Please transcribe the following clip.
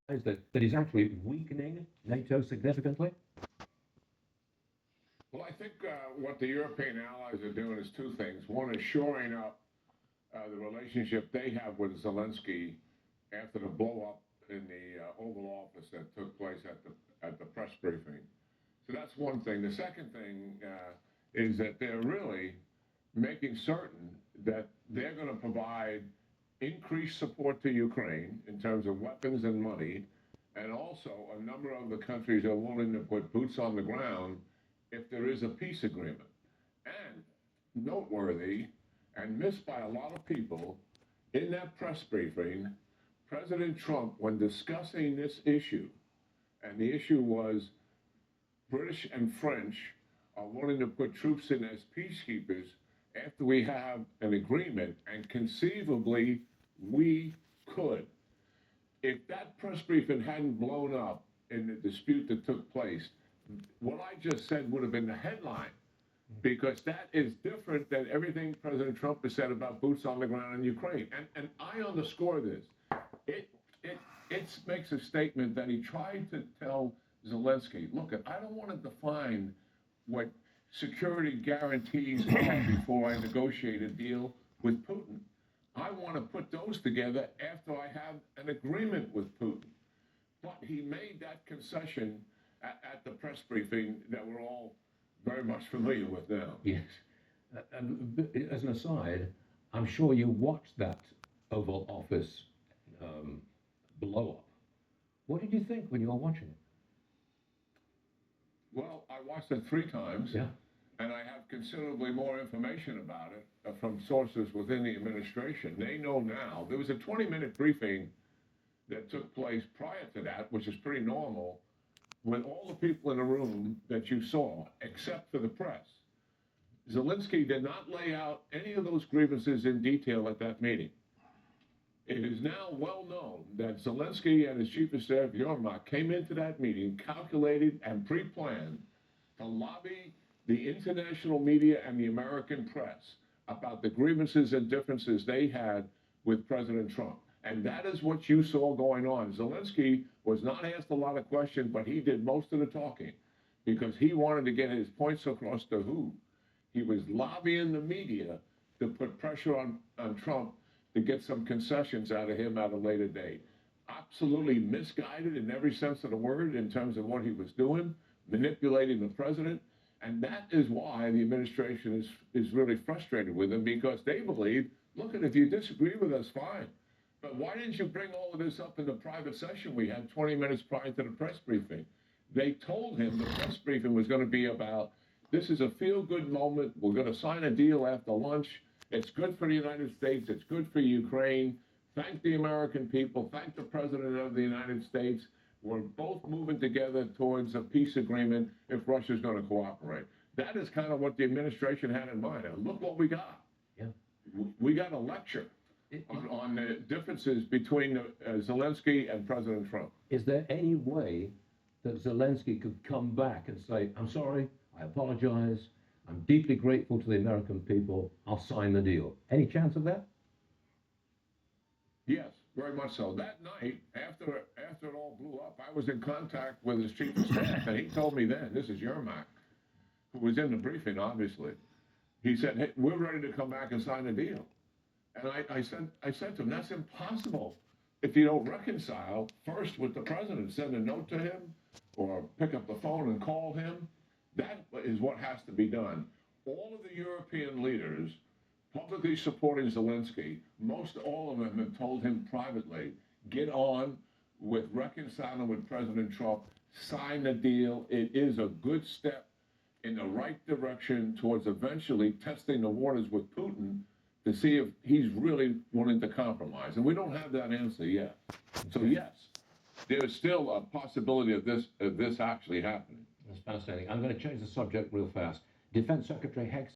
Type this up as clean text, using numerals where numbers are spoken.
Is that is actually weakening NATO significantly? Well, I think what the European allies are doing is two things. One is shoring up the relationship they have with Zelensky after the blow up in the Oval Office that took place at the press briefing. So that's one thing. The second thing is that they're really making certain that they're going to provide increased support to Ukraine in terms of weapons and money, and also a number of the countries are willing to put boots on the ground if there is a peace agreement. And noteworthy and missed by a lot of people, in that press briefing, President Trump, when discussing this issue, and the issue was British and French are willing to put troops in as peacekeepers after we have an agreement, and conceivably we could. If that press briefing hadn't blown up in the dispute that took place, what I just said would have been the headline, because that is different than everything President Trump has said about boots on the ground in Ukraine. And I underscore this. It makes a statement that he tried to tell Zelensky, look, I don't want to define what security guarantees are before I negotiate a deal with Putin. I want to put those together after I have an agreement with Putin. But he made that concession at the press briefing that we're all very much familiar with now. Yes. As an aside, I'm sure you watched that Oval Office blow up. What did you think when you were watching it? Well, I watched it 3 times. Yeah. And I have considerably more information about it from sources within the administration. They know now. There was a 20-minute briefing that took place prior to that, which is pretty normal, with all the people in the room that you saw, except for the press. Zelensky did not lay out any of those grievances in detail at that meeting. It is now well known that Zelensky and his chief of staff, Yermak, came into that meeting calculated and pre-planned to lobby the international media and the American press about the grievances and differences they had with President Trump. And that is what you saw going on. Zelensky was not asked a lot of questions, but he did most of the talking because he wanted to get his points across to who? He was lobbying the media to put pressure on Trump to get some concessions out of him at a later date. Absolutely misguided in every sense of the word in terms of what he was doing, manipulating the president. And that is why the administration is really frustrated with him, because they believe, look, if you disagree with us, fine. But why didn't you bring all of this up in the private session we had 20 minutes prior to the press briefing? They told him the press briefing was going to be about, this is a feel-good moment. We're going to sign a deal after lunch. It's good for the United States. It's good for Ukraine. Thank the American people. Thank the President of the United States. We're both moving together towards a peace agreement if Russia's going to cooperate. That is kind of what the administration had in mind. And look what we got. Yeah. We got a lecture on the differences between Zelensky and President Trump. Is there any way that Zelensky could come back and say, I'm sorry, I apologize, I'm deeply grateful to the American people, I'll sign the deal? Any chance of that? Yes, very much so. That night, after it all blew up, I was in contact with his chief of staff, and he told me then, this is Yermak, who was in the briefing, obviously. He said, hey, we're ready to come back and sign a deal. And I said to him, that's impossible if you don't reconcile first with the president, send a note to him, or pick up the phone and call him. That is what has to be done. All of the European leaders publicly supporting Zelensky, most all of them have told him privately, get on with reconciling with President Trump, sign the deal. It is a good step in the right direction towards eventually testing the waters with Putin to see if he's really willing to compromise. And we don't have that answer yet. So yes, there's still a possibility of this actually happening. That's fascinating. I'm going to change the subject real fast. Defense Secretary Hex